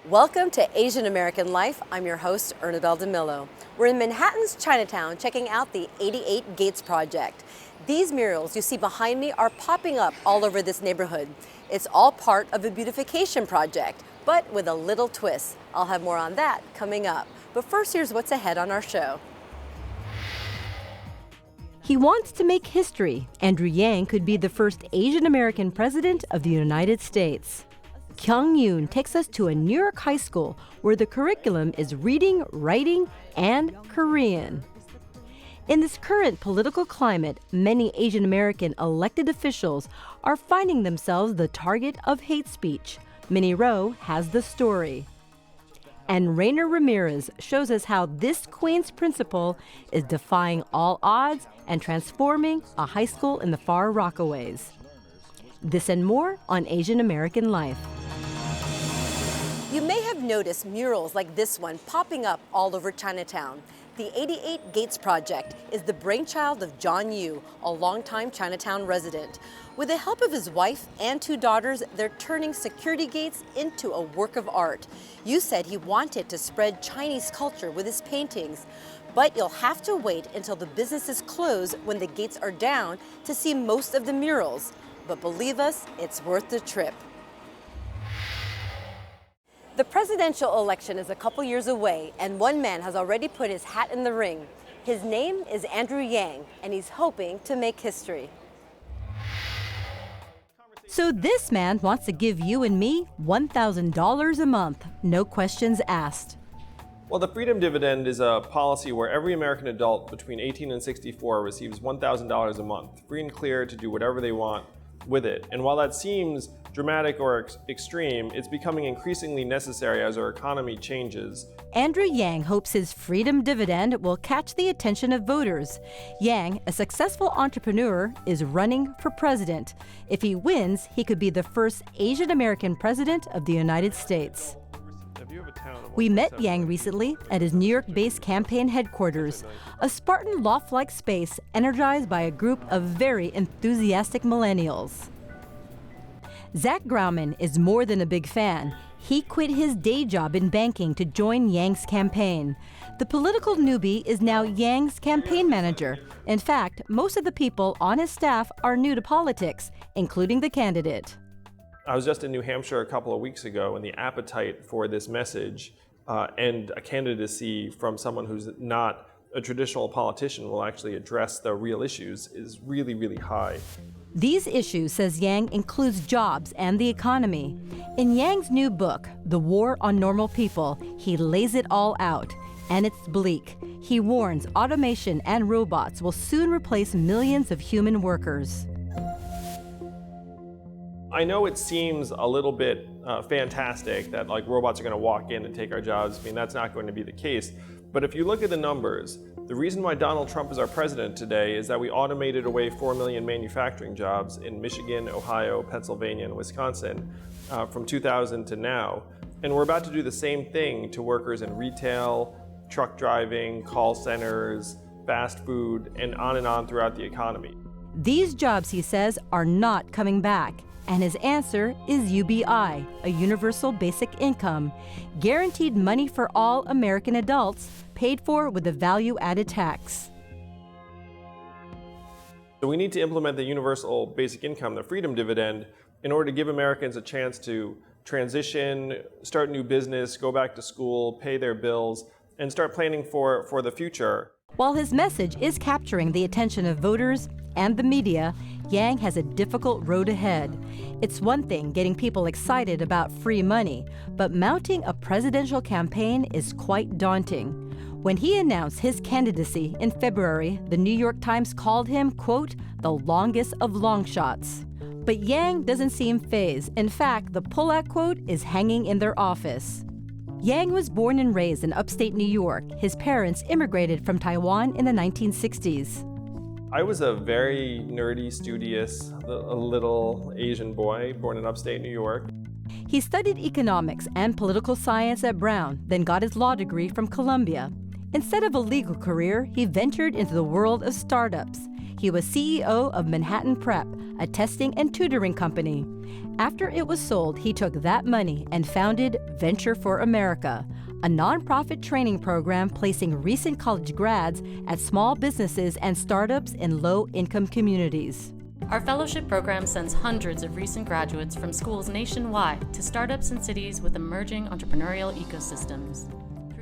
Welcome to Asian American Life. I'm your host, Ernabel Demillo. We're in Manhattan's Chinatown checking out the 88 Gates Project. These murals you see behind me are popping up all over this neighborhood. It's all part of a beautification project, but with a little twist. I'll have more on that coming up. But first, here's what's ahead on our show. He wants to make history. Andrew Yang could be the first Asian American president of the United States. Kyung Yoon takes us to a New York high school where the curriculum is reading, writing, and Korean. In this current political climate, many Asian American elected officials are finding themselves the target of hate speech. Minnie Roh has the story. And Rainer Ramirez shows us how this Queens principal is defying all odds and transforming a high school in the far Rockaways. This and more on Asian American Life. You may have noticed murals like this one popping up all over Chinatown. The 88 Gates Project is the brainchild of John Yu, a longtime Chinatown resident. With the help of his wife and two daughters, they're turning security gates into a work of art. Yu said he wanted to spread Chinese culture with his paintings, but you'll have to wait until the businesses close when the gates are down to see most of the murals. But believe us, it's worth the trip. The presidential election is a couple years away, and one man has already put his hat in the ring. His name is Andrew Yang, and he's hoping to make history. So this man wants to give you and me $1,000 a month, no questions asked. Well, the Freedom Dividend is a policy where every American adult between 18 and 64 receives $1,000 a month, free and clear to do whatever they want with it. And while that seems dramatic or extreme, it's becoming increasingly necessary as our economy changes. Andrew Yang hopes his Freedom Dividend will catch the attention of voters. Yang, a successful entrepreneur, is running for president. If he wins, he could be the first Asian American president of the United States. We met Yang recently at his New York-based campaign headquarters, a Spartan loft-like space energized by a group of very enthusiastic millennials. Zack Grauman is more than a big fan. He quit his day job in banking to join Yang's campaign. The political newbie is now Yang's campaign manager. In fact, most of the people on his staff are new to politics, including the candidate. I was just in New Hampshire a couple of weeks ago, and the appetite for this message and a candidacy from someone who's not a traditional politician will actually address the real issues is really, really high. These issues, says Yang, includes jobs and the economy. In Yang's new book, The War on Normal People, he lays it all out, and it's bleak. He warns automation and robots will soon replace millions of human workers. I know it seems a little bit fantastic that like robots are going to walk in and take our jobs. I mean, that's not going to be the case. But if you look at the numbers, the reason why Donald Trump is our president today is that we automated away 4 million manufacturing jobs in Michigan, Ohio, Pennsylvania, and Wisconsin from 2000 to now. And we're about to do the same thing to workers in retail, truck driving, call centers, fast food, and on throughout the economy. These jobs, he says, are not coming back. And his answer is UBI, a universal basic income, guaranteed money for all American adults, paid for with a value-added tax. So we need to implement the universal basic income, the Freedom Dividend, in order to give Americans a chance to transition, start new business, go back to school, pay their bills, and start planning for the future. While his message is capturing the attention of voters and the media, Yang has a difficult road ahead. It's one thing getting people excited about free money, but mounting a presidential campaign is quite daunting. When he announced his candidacy in February, the New York Times called him, quote, the longest of long shots. But Yang doesn't seem fazed. In fact, the pullout quote is hanging in their office. Yang was born and raised in upstate New York. His parents immigrated from Taiwan in the 1960s. I was a very nerdy, studious, a little Asian boy born in upstate New York. He studied economics and political science at Brown, then got his law degree from Columbia. Instead of a legal career, he ventured into the world of startups. He was CEO of Manhattan Prep, a testing and tutoring company. After it was sold, he took that money and founded Venture for America, a nonprofit training program placing recent college grads at small businesses and startups in low-income communities. Our fellowship program sends hundreds of recent graduates from schools nationwide to startups in cities with emerging entrepreneurial ecosystems.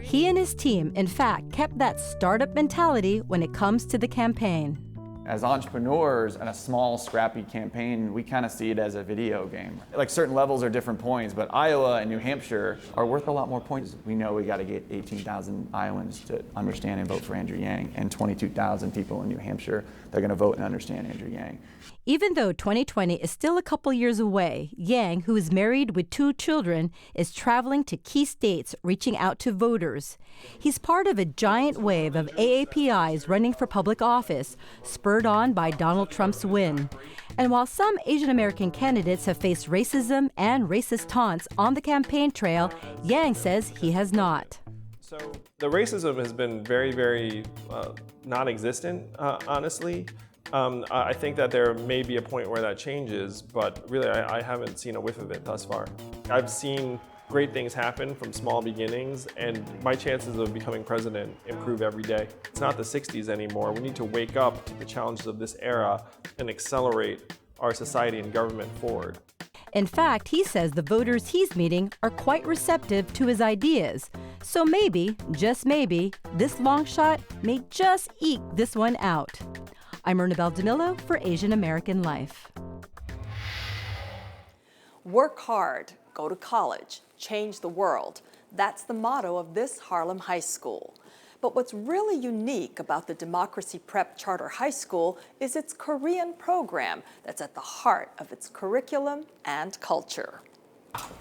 He and his team, in fact, kept that startup mentality when it comes to the campaign. As entrepreneurs in a small, scrappy campaign, we kind of see it as a video game. Like certain levels are different points, but Iowa and New Hampshire are worth a lot more points. We know we got to get 18,000 Iowans to understand and vote for Andrew Yang, and 22,000 people in New Hampshire that are going to vote and understand Andrew Yang. Even though 2020 is still a couple years away, Yang, who is married with 2 children, is traveling to key states reaching out to voters. He's part of a giant wave of AAPIs running for public office, spurred on by Donald Trump's win. And while some Asian American candidates have faced racism and racist taunts on the campaign trail, Yang says he has not. So the racism has been very, very non-existent, honestly. I think that there may be a point where that changes, but really I haven't seen a whiff of it thus far. I've seen great things happen from small beginnings, and my chances of becoming president improve every day. It's not the 60s anymore. We need to wake up to the challenges of this era and accelerate our society and government forward. In fact, he says the voters he's meeting are quite receptive to his ideas. So maybe, just maybe, this long shot may just eke this one out. I'm Ernabel Demillo for Asian American Life. Work hard, go to college, change the world. That's the motto of this Harlem high school. But what's really unique about the Democracy Prep Charter High School is its Korean program that's at the heart of its curriculum and culture.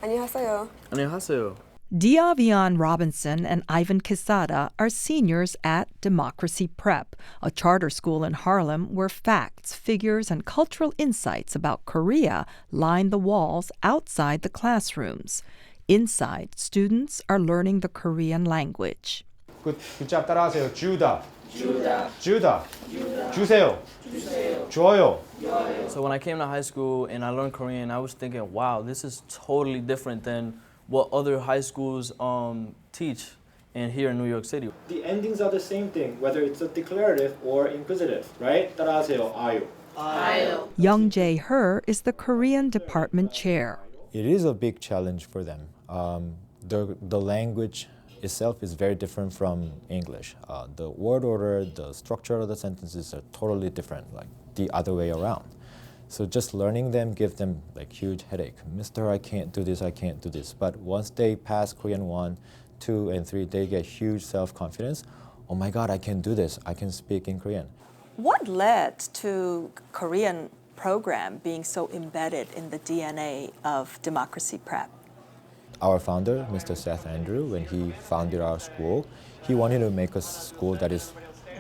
안녕하세요. 안녕하세요. Diavion Robinson and Ivan Quesada are seniors at Democracy Prep, a charter school in Harlem where facts, figures, and cultural insights about Korea line the walls outside the classrooms. Inside, students are learning the Korean language. Good job. 따라하세요. 주다. 주다. 주세요. 줘요. So when I came to high school and I learned Korean, I was thinking, wow, this is totally different than what other high schools teach and here in New York City. The endings are the same thing, whether it's a declarative or inquisitive, right? 따라하세요. 아유. Young Jae Her is the Korean department chair. It is a big challenge for them. The language itself is very different from English. The word order, the structure of the sentences are totally different, like the other way around. So just learning them gives them like huge headache. Mister, I can't do this, I can't do this. But once they pass Korean 1, 2, and 3, they get huge self-confidence. Oh my God, I can do this. I can speak in Korean. What led to Korean program being so embedded in the DNA of Democracy Prep? Our founder, Mr. Seth Andrew, when he founded our school, he wanted to make a school that is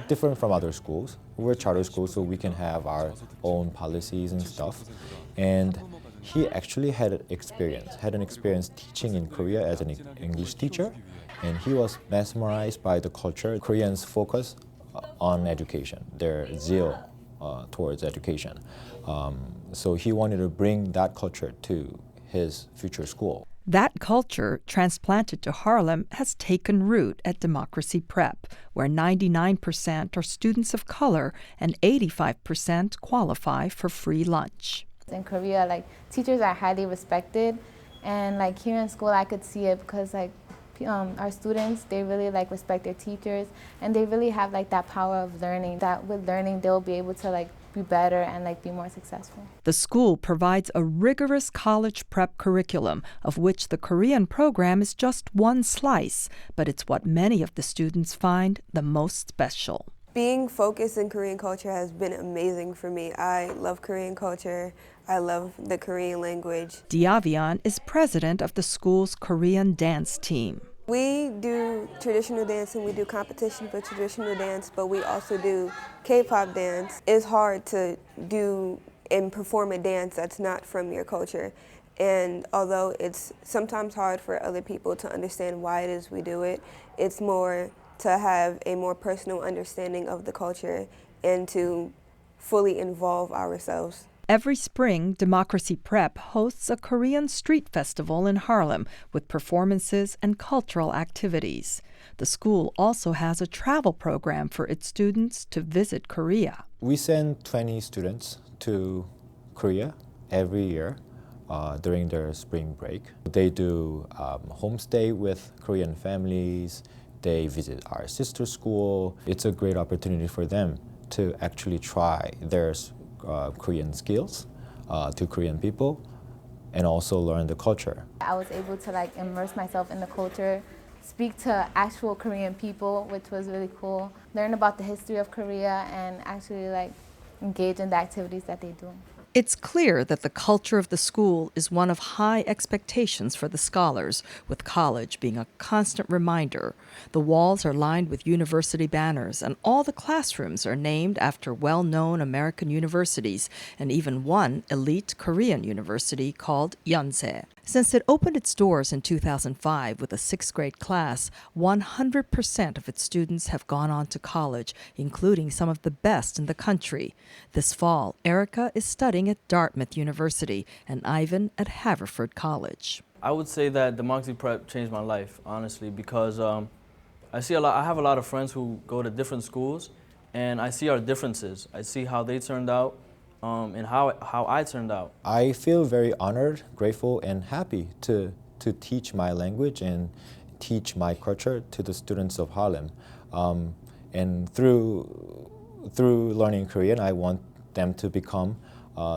different from other schools. We're a charter school, so we can have our own policies and stuff. And he actually had an experience teaching in Korea as an English teacher. And he was mesmerized by the culture. Koreans focus on education, their zeal towards education. So he wanted to bring that culture to his future school. That culture, transplanted to Harlem, has taken root at Democracy Prep, where 99% are students of color and 85% qualify for free lunch. In Korea, like, teachers are highly respected, and like here in school I could see it because like our students, they really like respect their teachers, and they really have like that power of learning, that with learning they'll be able to like be better and like be more successful. The school provides a rigorous college prep curriculum, of which the Korean program is just one slice, but it's what many of the students find the most special. Being focused in Korean culture has been amazing for me. I love Korean culture. I love the Korean language. Diavion is president of the school's Korean dance team. We do traditional dance and we do competition for traditional dance, but we also do K-pop dance. It's hard to do and perform a dance that's not from your culture. And although it's sometimes hard for other people to understand why it is we do it, it's more to have a more personal understanding of the culture and to fully involve ourselves. Every spring, Democracy Prep hosts a Korean street festival in Harlem with performances and cultural activities. The school also has a travel program for its students to visit Korea. We send 20 students to Korea every year during their spring break. They do homestay with Korean families. They visit our sister school. It's a great opportunity for them to actually try their Korean skills to Korean people and also learn the culture. I was able to immerse myself in the culture, speak to actual Korean people, which was really cool, learn about the history of Korea and actually engage in the activities that they do. It's clear that the culture of the school is one of high expectations for the scholars, with college being a constant reminder. The walls are lined with university banners, and all the classrooms are named after well-known American universities, and even one elite Korean university called Yonsei. Since it opened its doors in 2005 with a sixth-grade class, 100% of its students have gone on to college, including some of the best in the country. This fall, Erica is studying at Dartmouth University and Ivan at Haverford College. I would say that Democracy Prep changed my life, honestly, because I have a lot of friends who go to different schools, and I see our differences. I see how they turned out and how I turned out. I feel very honored, grateful, and happy to teach my language and teach my culture to the students of Harlem. And through learning Korean, I want them to become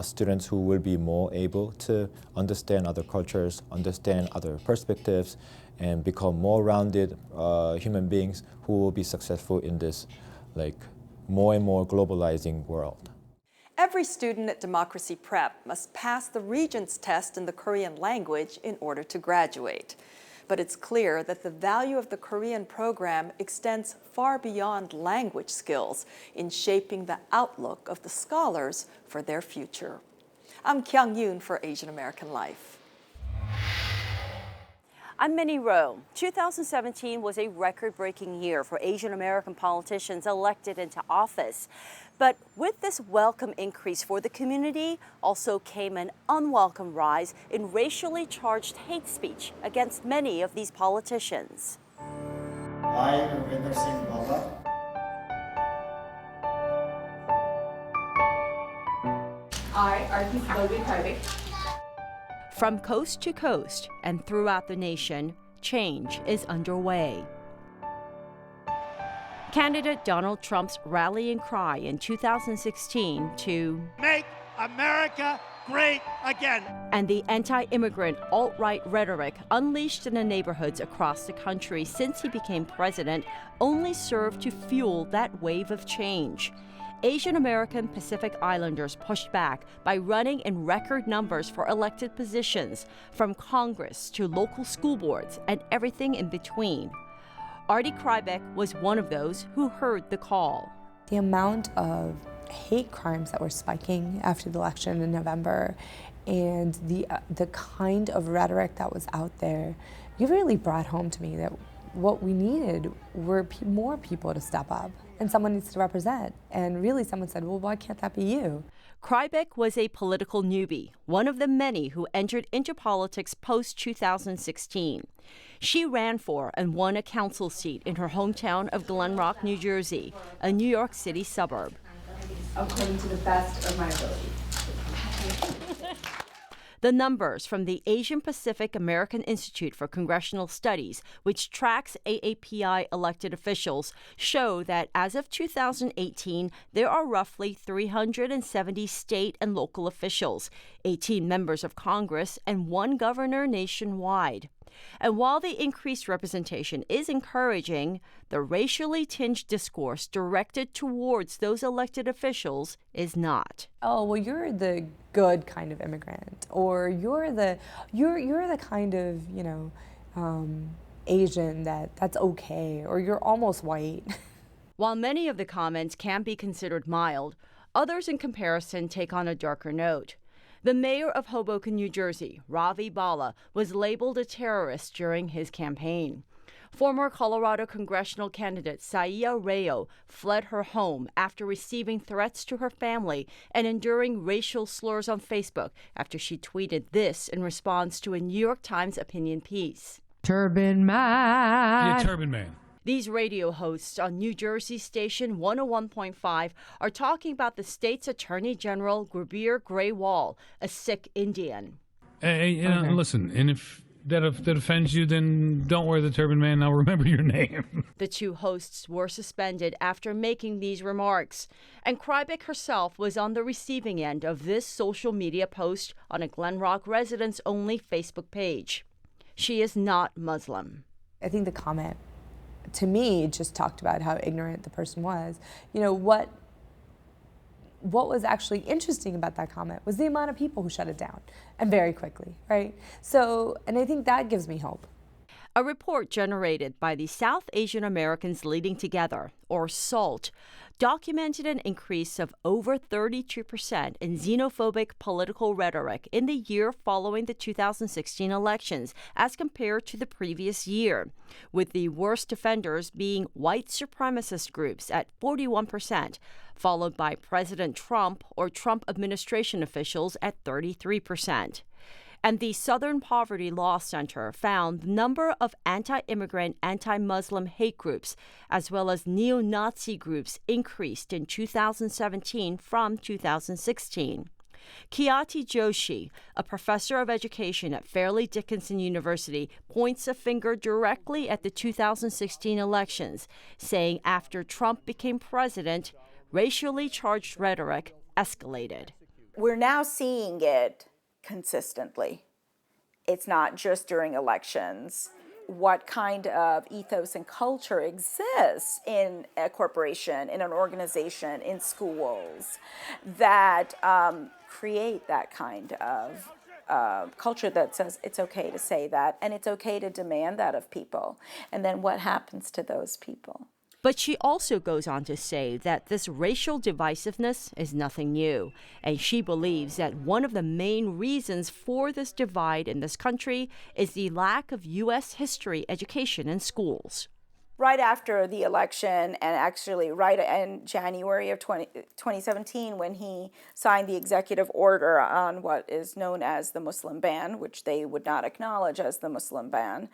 students who will be more able to understand other cultures, understand other perspectives, and become more rounded human beings who will be successful in this more and more globalizing world. Every student at Democracy Prep must pass the Regents test in the Korean language in order to graduate. But it's clear that the value of the Korean program extends far beyond language skills in shaping the outlook of the scholars for their future. I'm Kyung Yoon for Asian American Life. I'm Minnie Roh. 2017 was a record-breaking year for Asian American politicians elected into office. But with this welcome increase for the community also came an unwelcome rise in racially charged hate speech against many of these politicians. From coast to coast and throughout the nation, change is underway. Candidate Donald Trump's rallying cry in 2016 to make America great again, and the anti-immigrant alt-right rhetoric unleashed in the neighborhoods across the country since he became president only served to fuel that wave of change. Asian American Pacific Islanders pushed back by running in record numbers for elected positions, from Congress to local school boards and everything in between. Artie Krybeck was one of those who heard the call. The amount of hate crimes that were spiking after the election in November and the kind of rhetoric that was out there, you really brought home to me that what we needed were more people to step up, and someone needs to represent. And really someone said, well, why can't that be you? Krybeck was a political newbie, one of the many who entered into politics post-2016. She ran for and won a council seat in her hometown of Glen Rock, New Jersey, a New York City suburb. According to the best of my ability. The numbers from the Asian Pacific American Institute for Congressional Studies, which tracks AAPI elected officials, show that as of 2018, there are roughly 370 state and local officials, 18 members of Congress, and 1 governor nationwide. And while the increased representation is encouraging, the racially tinged discourse directed towards those elected officials is not. Oh, well, you're the good kind of immigrant, or you're the kind of, Asian that's okay, or you're almost white. While many of the comments can be considered mild, others in comparison take on a darker note. The mayor of Hoboken, New Jersey, Ravi Bala, was labeled a terrorist during his campaign. Former Colorado congressional candidate Saia Rayo fled her home after receiving threats to her family and enduring racial slurs on Facebook after she tweeted this in response to a New York Times opinion piece. Turban Man. Yeah, Turban Man. These radio hosts on New Jersey station 101.5 are talking about the state's Attorney General Gurbir Grewal, a Sikh Indian. Hey, listen, and if that offends you, then don't wear the turban, man. I'll remember your name. The two hosts were suspended after making these remarks. And Krybek herself was on the receiving end of this social media post on a Glen Rock residents-only Facebook page. She is not Muslim. I think the comment, to me, just talked about how ignorant the person was. You know, what was actually interesting about that comment was the amount of people who shut it down, and very quickly, right? So, and I think that gives me hope. A report generated by the South Asian Americans Leading Together, or SALT, documented an increase of over 32% in xenophobic political rhetoric in the year following the 2016 elections as compared to the previous year, with the worst offenders being white supremacist groups at 41%, followed by President Trump or Trump administration officials at 33%. And the Southern Poverty Law Center found the number of anti-immigrant, anti-Muslim hate groups, as well as neo-Nazi groups, increased in 2017 from 2016. Khyati Joshi, a professor of education at Fairleigh Dickinson University, points a finger directly at the 2016 elections, saying after Trump became president, racially charged rhetoric escalated. We're now seeing it consistently. It's not just during elections. What kind of ethos and culture exists in a corporation, in an organization, in schools that create that kind of culture that says it's okay to say that and it's okay to demand that of people. And then what happens to those people? But she also goes on to say that this racial divisiveness is nothing new, and she believes that one of the main reasons for this divide in this country is the lack of U.S. history education in schools. Right after the election, and actually right in January of 2017, when he signed the executive order on what is known as the Muslim ban, which they would not acknowledge as the Muslim ban,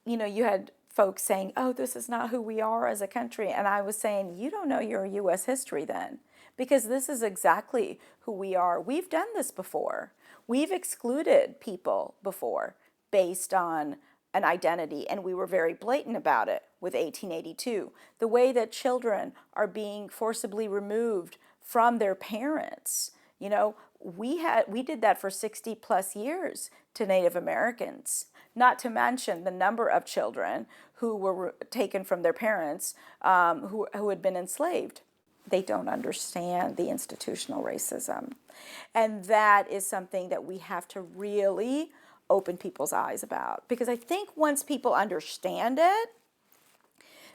you had folks saying, oh, this is not who we are as a country. And I was saying, you don't know your U.S. history then, because this is exactly who we are. We've done this before. We've excluded people before based on an identity, and we were very blatant about it with 1882. The way that children are being forcibly removed from their parents. We did that for 60 plus years to Native Americans, not to mention the number of children who were taken from their parents who had been enslaved. They don't understand the institutional racism. And that is something that we have to really open people's eyes about. Because I think once people understand it,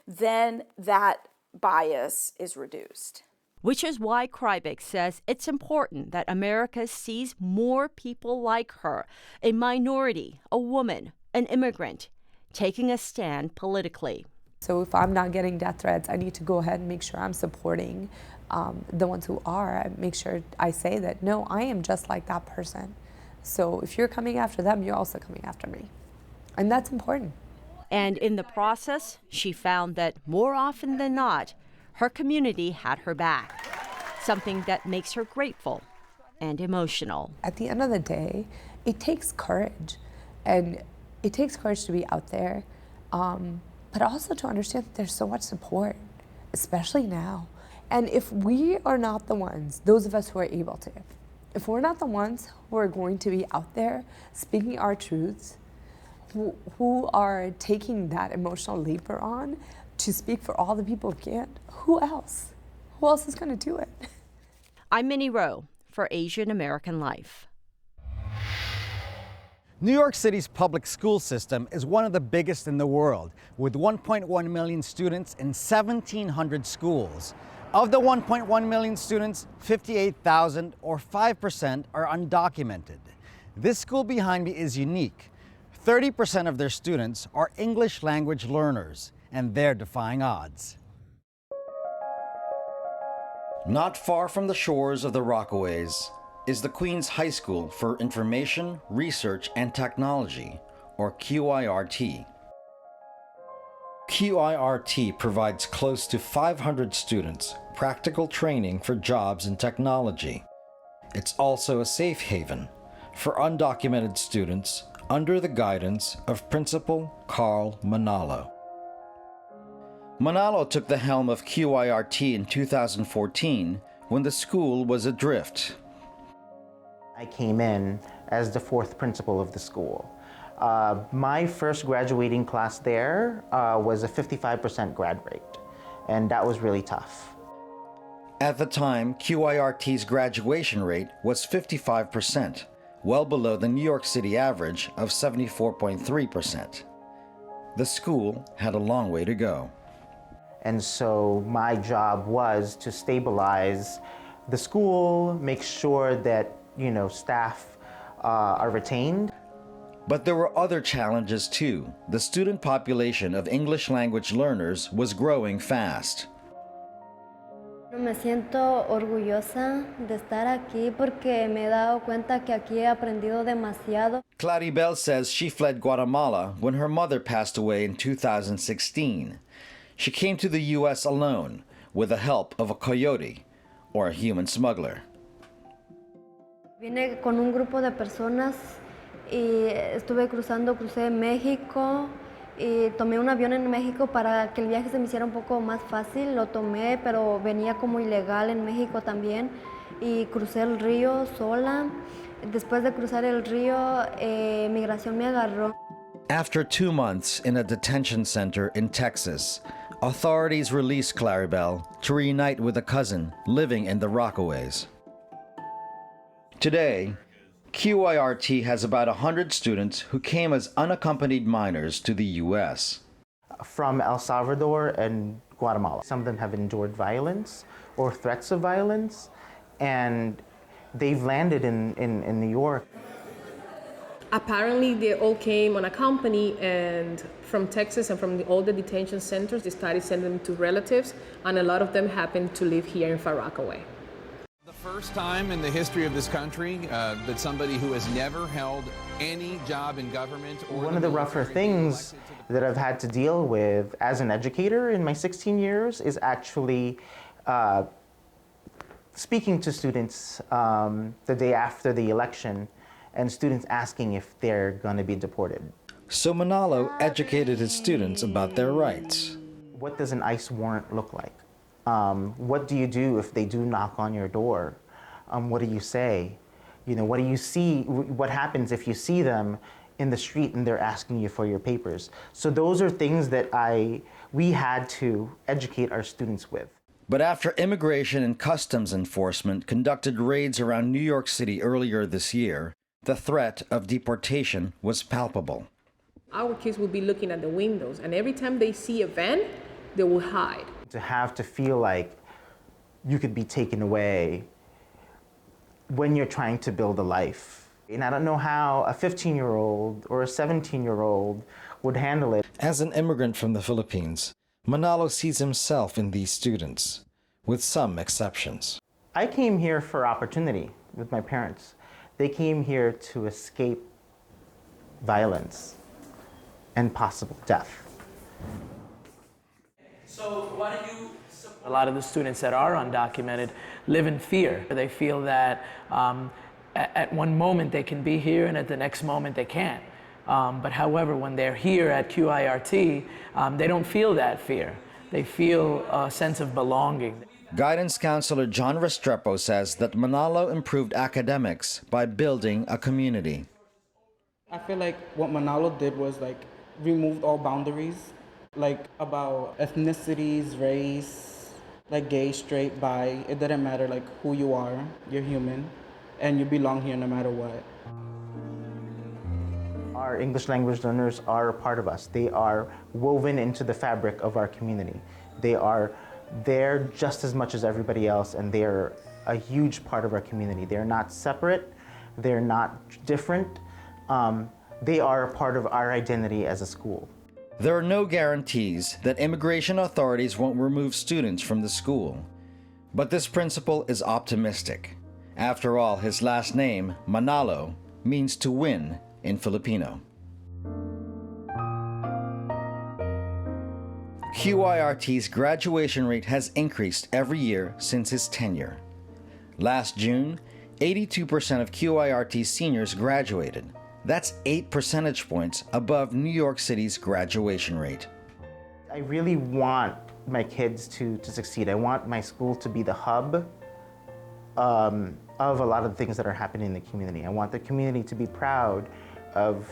then that bias is reduced. Which is why Krybek says it's important that America sees more people like her, a minority, a woman, an immigrant, taking a stand politically. So if I'm not getting death threats, I need to go ahead and make sure I'm supporting the ones who are. I make sure I say that, no, I am just like that person. So if you're coming after them, you're also coming after me. And that's important. And in the process, she found that more often than not, her community had her back, something that makes her grateful and emotional. At the end of the day, it takes courage, and it takes courage to be out there, but also to understand that there's so much support, especially now. And if we are not the ones, those of us who are able to, if we're not the ones who are going to be out there speaking our truths, who are taking that emotional labor on to speak for all the people who can't, who else? Who else is going to do it? I'm Minnie Roh for Asian American Life. New York City's public school system is one of the biggest in the world, with 1.1 million students in 1,700 schools. Of the 1.1 million students, 58,000 or 5% are undocumented. This school behind me is unique. 30% of their students are English language learners, and they're defying odds. Not far from the shores of the Rockaways is the Queens High School for Information, Research, and Technology, or QIRT. QIRT provides close to 500 students practical training for jobs in technology. It's also a safe haven for undocumented students under the guidance of Principal Carl Manalo. Manalo took the helm of QIRT in 2014 when the school was adrift. I came in as the fourth principal of the school. My first graduating class there was a 55% grad rate, and that was really tough. At the time, QIRT's graduation rate was 55%, well below the New York City average of 74.3%. The school had a long way to go. And so my job was to stabilize the school, make sure that, staff are retained. But there were other challenges too. The student population of English language learners was growing fast. Me siento orgullosa de estar aquí porque me he dado cuenta que aquí he aprendido demasiado. Claribel says she fled Guatemala when her mother passed away in 2016. She came to the U.S. alone with the help of a coyote, or a human smuggler. Vine con un grupo de personas y crucé México y tomé un avión en México para que el viaje se me hiciera un poco más fácil. Lo tomé, pero venía como ilegal en México también y crucé el río sola. Después de cruzar el río, migración me agarró. After 2 months in a detention center in Texas, authorities released Claribel to reunite with a cousin living in the Rockaways. Today, QIRT has about 100 students who came as unaccompanied minors to the U.S. From El Salvador and Guatemala. Some of them have endured violence or threats of violence, and they've landed in New York. Apparently, they all came unaccompanied, and from Texas and from all the detention centers, they started sending them to relatives, and a lot of them happened to live here in Far Rockaway. The first time in the history of this country that somebody who has never held any job in government or one of the rougher things that I've had to deal with as an educator in my 16 years is actually speaking to students the day after the election, and students asking if they're going to be deported. So Manalo educated his students about their rights. What does an ICE warrant look like? What do you do if they do knock on your door? What do you say? What do you see? What happens if you see them in the street and they're asking you for your papers? So those are things that we had to educate our students with. But after Immigration and Customs Enforcement conducted raids around New York City earlier this year, the threat of deportation was palpable. Our kids will be looking at the windows, and every time they see a van, they will hide. To have to feel like you could be taken away when you're trying to build a life. And I don't know how a 15-year-old or a 17-year-old would handle it. As an immigrant from the Philippines, Manalo sees himself in these students, with some exceptions. I came here for opportunity with my parents. They came here to escape violence and possible death. So why do you support? A lot of the students that are undocumented live in fear. They feel that at one moment they can be here and at the next moment they can't. But however, when they're here at QIRT, they don't feel that fear. They feel a sense of belonging. Guidance counselor John Restrepo says that Manalo improved academics by building a community. I feel like what Manalo did was removed all boundaries, about ethnicities, race, gay, straight, bi. It doesn't matter who you are, you're human, and you belong here no matter what. Our English language learners are a part of us. They are woven into the fabric of our community. They are there just as much as everybody else, and they're a huge part of our community. They're not separate, they're not different, they are a part of our identity as a school. There are no guarantees that immigration authorities won't remove students from the school. But this principal is optimistic. After all, his last name, Manalo, means to win in Filipino. QYRT's graduation rate has increased every year since his tenure. Last June, 82% of QYRT seniors graduated. That's 8 percentage points above New York City's graduation rate. I really want my kids to succeed. I want my school to be the hub of a lot of the things that are happening in the community. I want the community to be proud of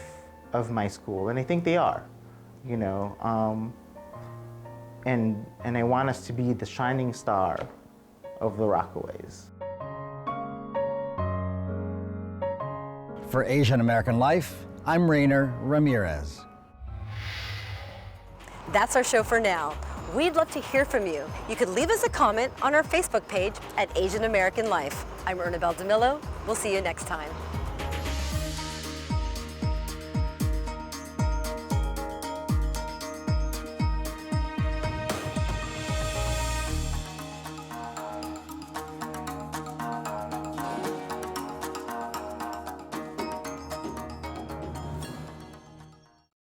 my school, and I think they are, you know. And I want us to be the shining star of the Rockaways. For Asian American Life, I'm Rainer Ramirez. That's our show for now. We'd love to hear from you. You could leave us a comment on our Facebook page at Asian American Life. I'm Ernabel Demillo. We'll see you next time.